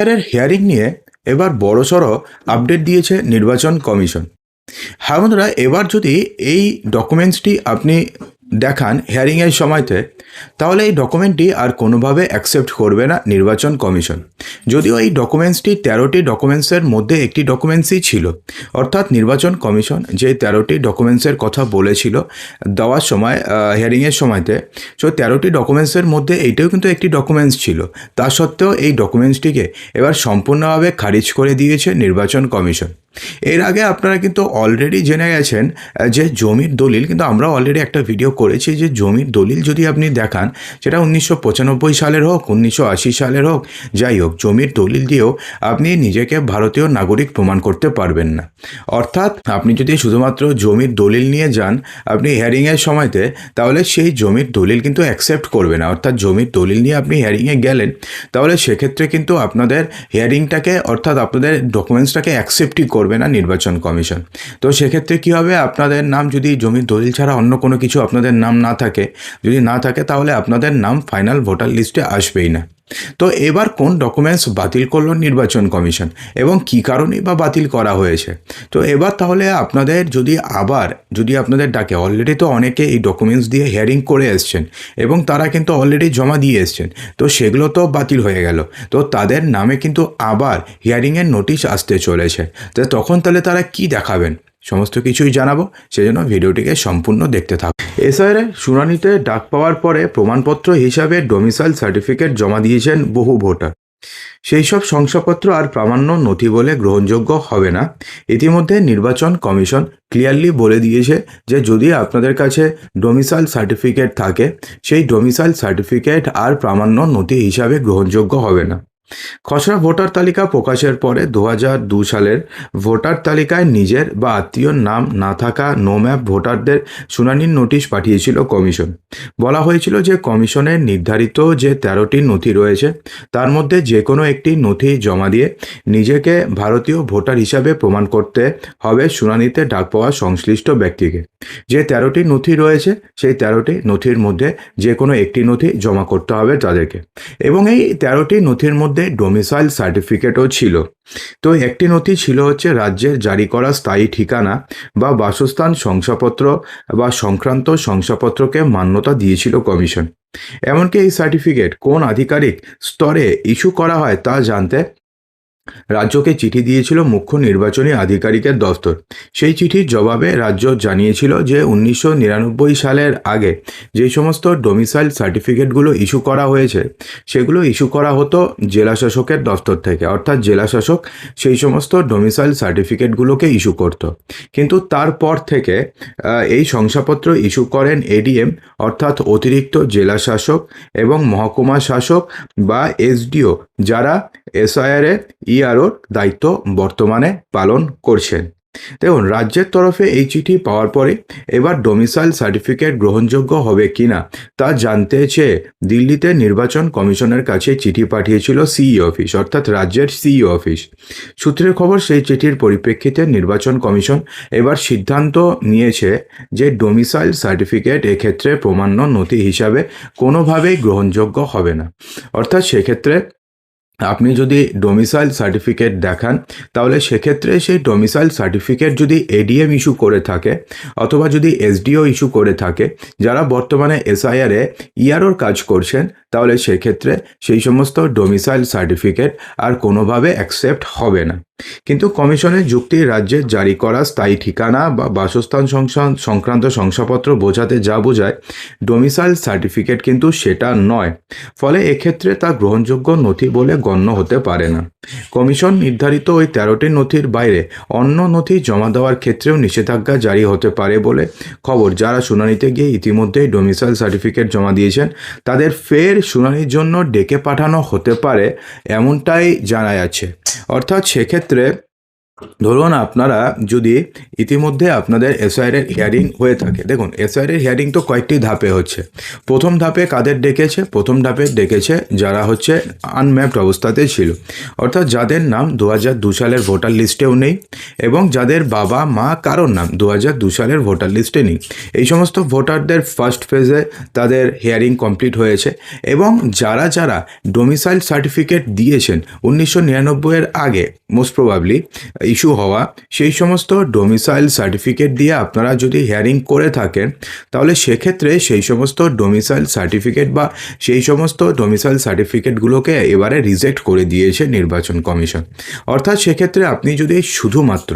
এর হিয়ারিং নিয়ে এবার বড়সড় আপডেট দিয়েছে নির্বাচন কমিশন। হ্যাঁ বন্ধুরা, এবার যদি এই ডকুমেন্টসটি আপনি দেখান হিয়ারিংয়ের সময়তে, তাহলে এই ডকুমেন্টটি আর কোনোভাবে অ্যাকসেপ্ট করবে না নির্বাচন কমিশন। যদিও এই ডকুমেন্টসটি 13টি ডকুমেন্টসের মধ্যে একটি ডকুমেন্টসই ছিল, অর্থাৎ নির্বাচন কমিশন যে 13টি ডকুমেন্টসের কথা বলেছিল দেওয়ার সময় হিয়ারিংয়ের সময়তে, সো 13টি ডকুমেন্টসের মধ্যে এইটাও কিন্তু একটি ডকুমেন্টস ছিল। তা সত্ত্বেও এই ডকুমেন্টসটিকে এবার সম্পূর্ণভাবে খারিজ করে দিয়েছে নির্বাচন কমিশন। এর আগে আপনারা কিন্তু অলরেডি জেনে গেছেন যে জমির দলিল, কিন্তু আমরা অলরেডি একটা ভিডিও করেছি যে জমির দলিল যদি আপনি দেখান, সেটা 1995 সালের হোক, 1980 সালের হোক, যাই হোক, জমির দলিল দিয়েও আপনি নিজেকে ভারতীয় নাগরিক প্রমাণ করতে পারবেন না। অর্থাৎ আপনি যদি শুধুমাত্র জমির দলিল নিয়ে যান আপনি হিয়ারিংয়ের সময়তে, তাহলে সেই জমির দলিল কিন্তু অ্যাকসেপ্ট করবে না। অর্থাৎ জমির দলিল নিয়ে আপনি হিয়ারিংয়ে গেলেন, তাহলে সেক্ষেত্রে কিন্তু আপনাদের হিয়ারিংটাকে, অর্থাৎ আপনাদের ডকুমেন্টসটাকে অ্যাকসেপ্টই করবে না নির্বাচন কমিশন। তো সেক্ষেত্রে কী হবে, আপনাদের নাম যদি জমির দলিল ছাড়া অন্য কোনো কিছু আপনাদের নাম না থাকে, যদি না থাকে, তাহলে আপনাদের নাম ফাইনাল ভোটার লিস্টে আসবেই না। তো এবার কোন ডকুমেন্টস বাতিল করলো নির্বাচন কমিশন এবং কী কারণেই বা বাতিল করা হয়েছে। তো এবার তাহলে আপনাদের যদি আপনাদের ডাকে, অলরেডি তো অনেকে এই ডকুমেন্টস দিয়ে হিয়ারিং করে এসছেন এবং তারা কিন্তু অলরেডি জমা দিয়ে এসছেন, তো সেগুলো তো বাতিল হয়ে গেল। তো তাদের নামে কিন্তু আবার হিয়ারিংয়ের নোটিশ আসতে চলেছে। তো তখন তাহলে তারা কি দেখাবেন, সমস্ত কিছুই জানাবো, সেজন্য ভিডিওটিকে সম্পূর্ণ দেখতে থাকুন। এসআইআর শুনানিতে ডাক পাওয়ার পরে প্রমাণপত্র হিসাবে ডোমিসাইল সার্টিফিকেট জমা দিয়েছেন বহু ভোটার। সেই সব শংসাপত্র আর প্রামাণ্য নথি বলে গ্রহণযোগ্য হবে না। ইতিমধ্যে নির্বাচন কমিশন ক্লিয়ারলি বলে দিয়েছে যে যদি আপনাদের কাছে ডোমিসাইল সার্টিফিকেট থাকে, সেই ডোমিসাইল সার্টিফিকেট আর প্রামাণ্য নথি হিসাবে গ্রহণযোগ্য হবে না। খসড়া ভোটার তালিকা প্রকাশের পরে 2002 সালের ভোটার তালিকায় নিজের বা আত্মীয়র নাম না থাকা নো ম্যাপ ভোটারদের শুনানির নোটিশ পাঠিয়েছিল কমিশন। বলা হয়েছিল যে কমিশনের নির্ধারিত যে 13টি নথি রয়েছে, তার মধ্যে যে কোনো একটি নথি জমা দিয়ে নিজেকে ভারতীয় ভোটার হিসাবে প্রমাণ করতে হবে শুনানিতে ডাক পাওয়া সংশ্লিষ্ট ব্যক্তিকে। যে 13টি নথি রয়েছে, সেই 13টি নথির মধ্যে যে কোনো একটি নথি জমা করতে হবে তাদেরকে, এবং এই 13টি নথির মধ্যে ডোমিসাইল সার্টিফিকেটও ছিল। তো একটি নথি ছিল হচ্ছে রাজ্যের জারি করা স্থায়ী ঠিকানা বা বাসস্থান শংসাপত্র বা সংক্রান্ত শংসাপত্রকে মান্যতা দিয়েছিল কমিশন। এমনকি এই সার্টিফিকেট কোন আধিকারিক স্তরে ইস্যু করা হয় তা জানতে রাজ্যকে চিঠি দিয়েছিল মুখ্য নির্বাচনী আধিকারিকের দফতর। সেই চিঠির জবাবে রাজ্য জানিয়েছিল যে 1999 সালের আগে যে সমস্ত ডোমিসাইল সার্টিফিকেটগুলো ইস্যু করা হয়েছে, সেগুলো ইস্যু করা হতো জেলাশাসকের দফতর থেকে, অর্থাৎ জেলাশাসক সেই সমস্ত ডোমিসাইল সার্টিফিকেটগুলোকে ইস্যু করত। কিন্তু তারপর থেকে এই শংসাপত্র ইস্যু করেন এডিএম, অর্থাৎ অতিরিক্ত জেলা শাসক এবং মহকুমা শাসক বা এসডিও, যারা এসআইআরে ইআরওর দায়িত্ব বর্তমানে পালন করছেন। দেখুন, রাজ্যের তরফে এই চিঠি পাওয়ার পরে এবার ডোমিসাইল সার্টিফিকেট গ্রহণযোগ্য হবে কিনা তা জানতে চেয়ে দিল্লিতে নির্বাচন কমিশনের কাছে চিঠি পাঠিয়েছিল সিই অফিস, অর্থাৎ রাজ্যের সিই অফিস। সূত্রের খবর, সেই চিঠির পরিপ্রেক্ষিতে নির্বাচন কমিশন এবার সিদ্ধান্ত নিয়েছে যে ডোমিসাইল সার্টিফিকেট এক্ষেত্রে প্রমাণ্য নথি হিসাবে কোনোভাবেই গ্রহণযোগ্য হবে না। অর্থাৎ সেক্ষেত্রে আপনি যদি ডোমিসাইল সার্টিফিকেট দেখান, তাহলে সেক্ষেত্রে সেই ডোমিসাইল সার্টিফিকেট যদি এডিএম ইস্যু করে থাকে অথবা যদি এসডিও ইস্যু করে থাকে, যারা বর্তমানে এসআইআরে ইআরওর কাজ করছেন, তাহলে সেক্ষেত্রে সেই সমস্ত ডোমিসাইল সার্টিফিকেট আর কোনোভাবে অ্যাকসেপ্ট হবে না। কিন্তু কমিশনের যুক্তি রাজ্যের জারি করা স্থায়ী ঠিকানা বা বাসস্থান সংক্রান্ত শংসাপত্র বোঝাতে যা বোঝায়, ডোমিসাইল সার্টিফিকেট কিন্তু সেটা নয়। ফলে এক্ষেত্রে তা গ্রহণযোগ্য নথি বলে গণ্য হতে পারে না। কমিশন নির্ধারিত ওই 13টি নথির বাইরে অন্য নথি জমা দেওয়ার ক্ষেত্রেও নিষেধাজ্ঞা জারি হতে পারে বলে খবর। যারা শুনানিতে গিয়ে ইতিমধ্যেই ডোমিসাইল সার্টিফিকেট জমা দিয়েছেন, তাদের ফের শুনানির জন্য ডেকে পাঠানো হতে পারে, এমনটাই জানা যাচ্ছে। অর্থাৎ সেক্ষেত্রে ধরুন আপনারা যদি ইতিমধ্যে আপনাদের এসআইআর হিয়ারিং হয়ে থাকে, দেখুন এসআইআর হিয়ারিং তো কয়েকটি ধাপে হচ্ছে। প্রথম ধাপে কাদের ডেকেছে? প্রথম ধাপে ডেকেছে যারা হচ্ছে আনম্যাপড অবস্থাতে ছিল, অর্থাৎ যাদের নাম 2002 সালের ভোটার লিস্টেও নেই এবং যাদের বাবা মা কারোর নাম 2002 সালের ভোটার লিস্টে নেই। এই সমস্ত ভোটারদের ফার্স্ট ফেজে তাদের হিয়ারিং কমপ্লিট হয়েছে এবং যারা যারা ডোমিসাইল সার্টিফিকেট দিয়েছেন 1999-এর আগে মোস্ট প্রবাবলি ইস্যু হওয়া, সেই সমস্ত ডোমিসাইল সার্টিফিকেট দিয়ে আপনারা যদি হিয়ারিং করে থাকেন তাহলে সেক্ষেত্রে সেই সমস্ত ডোমিসাইল সার্টিফিকেট বা সেই সমস্ত ডোমিসাইল সার্টিফিকেটগুলোকে এবারে রিজেক্ট করে দিয়েছে নির্বাচন কমিশন। অর্থাৎ সেক্ষেত্রে আপনি যদি শুধুমাত্র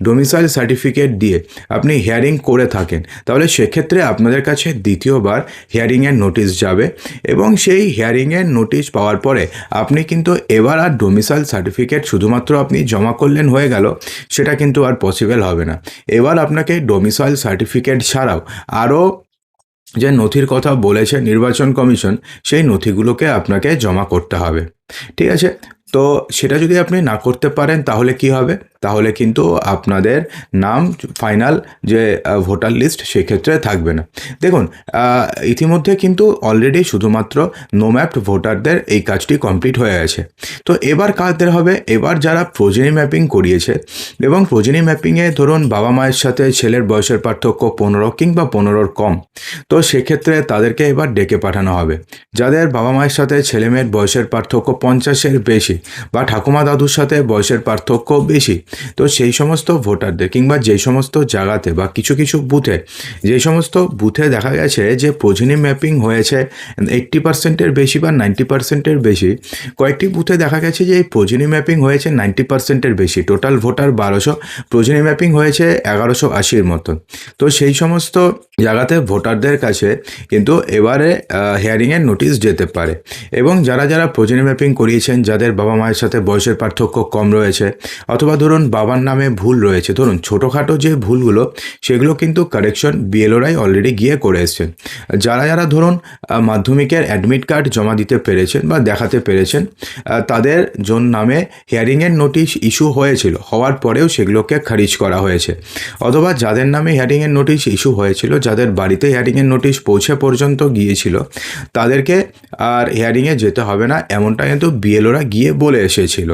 ডোমিসাইল সার্টিফিকেট দিয়ে আপনি হিয়ারিং করে থাকেন তাহলে সেক্ষেত্রে আপনাদের কাছে দ্বিতীয়বার হিয়ারিংয়ের নোটিশ যাবে এবং সেই হিয়ারিংয়ের নোটিশ পাওয়ার পরে আপনি কিন্তু এবার আর ডোমিসাইল সার্টিফিকেট শুধুমাত্র আপনি জমা করলেন হয়ে গেল, সেটা কিন্তু আর পসিবল হবে না। এবার আপনাকে ডোমিসাইল সার্টিফিকেট ছাড়াও আরও যে নথির কথা বলেছে নির্বাচন কমিশন, সেই নথিগুলোকে আপনাকে জমা করতে হবে। ঠিক আছে, তো সেটা যদি আপনি না করতে পারেন তাহলে কি হবে? তাহলে কিন্তু আপনাদের নাম ফাইনাল যে ভোটার লিস্ট সেক্ষেত্রে থাকবে না। দেখুন ইতিমধ্যে কিন্তু অলরেডি শুধুমাত্র নো ম্যাপড ভোটারদের এই কাজটি কমপ্লিট হয়ে গেছে। তো এবার কাদের হবে? এবার যারা প্রোজেনি ম্যাপিং করিয়েছে এবং প্রোজেনি ম্যাপিংয়ে ধরুন বাবা মায়ের সাথে ছেলের বয়সের পার্থক্য 15 কিংবা 15-র কম, তো সেক্ষেত্রে তাদেরকে এবার ডেকে পাঠানো হবে। যাদের বাবা মায়ের সাথে ছেলে মেয়ের বয়সের পার্থক্য 50-এর বেশি বা ঠাকুমা দাদুর সাথে বয়সের পার্থক্য বেশি, তো সেই সমস্ত ভোটারদের কিংবা যে সমস্ত জায়গাতে বা কিছু কিছু বুথে, যে সমস্ত বুথে দেখা গেছে যে প্রোজেনি ম্যাপিং হয়েছে 80%-এর বেশি বা 90%-এর বেশি, কয়েকটি বুথে দেখা গেছে যে এই প্রোজেনি ম্যাপিং হয়েছে 90%-এর বেশি, টোটাল ভোটার 1200, প্রোজেনি ম্যাপিং হয়েছে 1180-র মতন। তো সেই সমস্ত জায়গাতে ভোটারদের কাছে কিন্তু এবারে হিয়ারিংয়ের নোটিশ যেতে পারে এবং যারা যারা প্রোজেনি ম্যাপিং করিয়েছেন, যাদের বাবা মায়ের সাথে বয়সের পার্থক্য কম রয়েছে অথবা ধরুন বাবার নামে ভুল রয়েছে, ধরুন ছোটোখাটো যে ভুলগুলো সেগুলো কিন্তু কারেকশন বিএলওরাই অলরেডি গিয়ে করে এসছেন। যারা যারা ধরুন মাধ্যমিকের অ্যাডমিট কার্ড জমা দিতে পেরেছেন বা দেখাতে পেরেছেন, তাদের নামে হিয়ারিংয়ের নোটিশ ইস্যু হয়েছিল, হওয়ার পরেও সেগুলোকে খারিজ করা হয়েছে। অথবা যাদের নামে হিয়ারিংয়ের নোটিশ ইস্যু হয়েছিল, যাদের বাড়িতে হিয়ারিংয়ের নোটিশ পৌঁছে পর্যন্ত গিয়েছিল, তাদেরকে আর হিয়ারিংয়ে যেতে হবে না এমনটা কিন্তু বিএলওরা গিয়ে বলে এসেছিল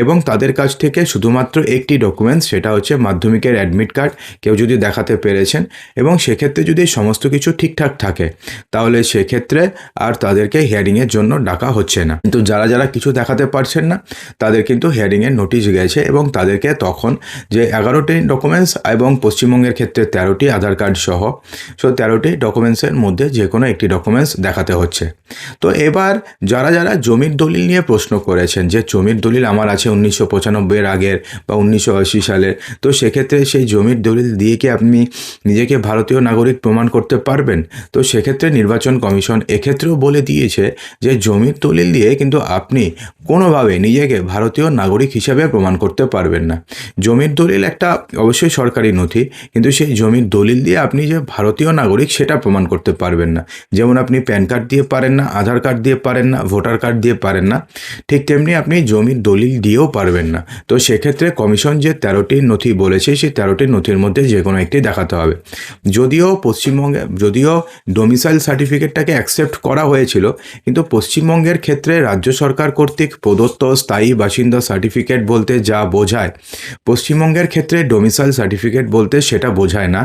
এবং তাদের কাছ থেকে শুধুমাত্র একটি ডকুমেন্টস, সেটা হচ্ছে মাধ্যমিকের অ্যাডমিট কার্ড কেউ যদি দেখাতে পেরেছেন এবং সেক্ষেত্রে যদি সমস্ত কিছু ঠিকঠাক থাকে তাহলে সেক্ষেত্রে আর তাদেরকে হিয়ারিংয়ের জন্য ডাকা হচ্ছে না। কিন্তু যারা যারা কিছু দেখাতে পারছেন না তাদের কিন্তু হিয়ারিংয়ের নোটিশ গেছে এবং তাদেরকে তখন যে 11টি ডকুমেন্টস এবং পশ্চিমবঙ্গের ক্ষেত্রে 13টি আধার কার্ড সহ, সো 13টি ডকুমেন্টসের মধ্যে যে কোনো একটি ডকুমেন্টস দেখাতে হচ্ছে। তো এবার যারা যারা জমির দলিল নিয়ে প্রশ্ন করেছেন যে জমির দলিল আমার আছে 1995-এর আগের বা 1980 সালের, তো সেক্ষেত্রে সেই জমির দলিল দিয়ে কি আপনি নিজেকে ভারতীয় নাগরিক প্রমাণ করতে পারবেন? তো সেক্ষেত্রে নির্বাচন কমিশন এক্ষেত্রেও বলে দিয়েছে যে জমির দলিল দিয়ে কিন্তু আপনি কোনোভাবে নিজেকে ভারতীয় নাগরিক হিসাবে প্রমাণ করতে পারবেন না। জমির দলিল একটা অবশ্যই সরকারি নথি, কিন্তু সেই জমির দলিল দিয়ে আপনি যে ভারতীয় নাগরিক সেটা প্রমাণ করতে পারবেন না। যেমন আপনি প্যান কার্ড দিয়ে পারেন না, আধার কার্ড দিয়ে পারেন না, ভোটার কার্ড দিয়ে পারেন না, ঠিক তেমনি আপনি জমির দলিল দিয়েও পারবেন না। তো সেক্ষেত্রে কমিশন যে 13টি নথি বলেছে সেই 13টি নথির মধ্যে যে কোনো একটি দেখাতে হবে। যদিও ডোমিসাইল সার্টিফিকেটটাকে অ্যাকসেপ্ট করা হয়েছিল, কিন্তু পশ্চিমবঙ্গের ক্ষেত্রে রাজ্য সরকার কর্তৃক প্রদত্ত স্থায়ী বাসিন্দা সার্টিফিকেট বলতে যা বোঝায়, পশ্চিমবঙ্গের ক্ষেত্রে ডোমিসাইল সার্টিফিকেট বলতে সেটা বোঝায় না।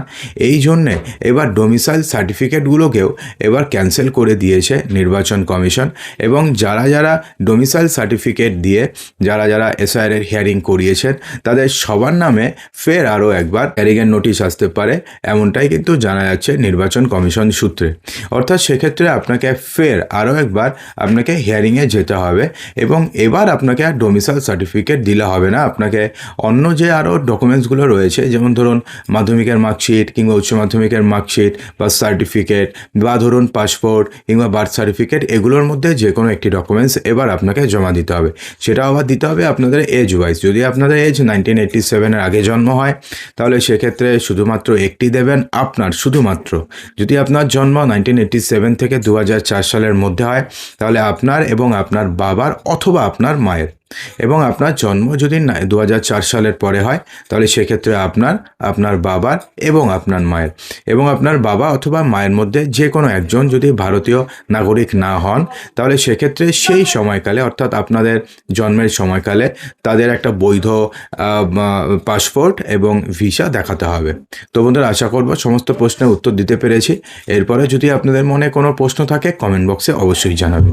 এই জন্যে এবার ডোমিসাইল সার্টিফিকেটগুলোকেও এবার ক্যান্সেল করে দিয়েছে নির্বাচন কমিশন এবং যারা যারা ডোমিসাইল সার্টিফিকেট দিয়ে যারা যারা এসআইআর হিয়ারিং করিয়েছেন তাদের সবার নামে ফের আরও একবার হিয়ারিংয়ের নোটিশ আসতে পারে, এমনটাই কিন্তু জানা যাচ্ছে নির্বাচন কমিশন সূত্রে। অর্থাৎ সেক্ষেত্রে আপনাকে ফের আরও একবার আপনাকে হিয়ারিংয়ে যেতে হবে এবং এবার আপনাকে আর ডোমিসাইল সার্টিফিকেট দিলে হবে না, আপনাকে অন্য যে আরও ডকুমেন্টসগুলো রয়েছে, যেমন ধরুন মাধ্যমিকের মার্কশিট কিংবা উচ্চ মাধ্যমিকের মার্কশিট বা সার্টিফিকেট বা ধরুন পাসপোর্ট কিংবা বার্থ সার্টিফিকেট, এগুলোর মধ্যে যে কোনো একটি ডকুমেন্টস এবার আপনাকে জমা দিতে হবে। সেটা আবার দিতে হবে আপনাদের এজ ওয়াইজ। যদি আপনাদের এজ 1987-এর আগে জন্ম হয় তাহলে সেক্ষেত্রে শুধুমাত্র একটি দেবেন আপনার, শুধুমাত্র। যদি আপনার জন্ম 1987 থেকে 2004 সালের মধ্যে হয় তাহলে আপনার এবং আপনার বাবার অথবা আপনার মায়ের এবং আপনার জন্ম যদি 2004 সালের পরে হয় তাহলে সেক্ষেত্রে আপনার বাবার এবং আপনার মায়ের এবং আপনার বাবা অথবা মায়ের মধ্যে যে কোনো একজন যদি ভারতীয় নাগরিক না হন তাহলে সেক্ষেত্রে সেই সময়কালে অর্থাৎ আপনাদের জন্মের সময়কালে তাদের একটা বৈধ পাসপোর্ট এবং ভিসা দেখাতে হবে। তো বন্ধুরা, আশা করব সমস্ত প্রশ্নের উত্তর দিতে পেরেছি। এরপরে যদি আপনাদের মনে কোনো প্রশ্ন থাকে কমেন্ট বক্সে অবশ্যই জানাবেন।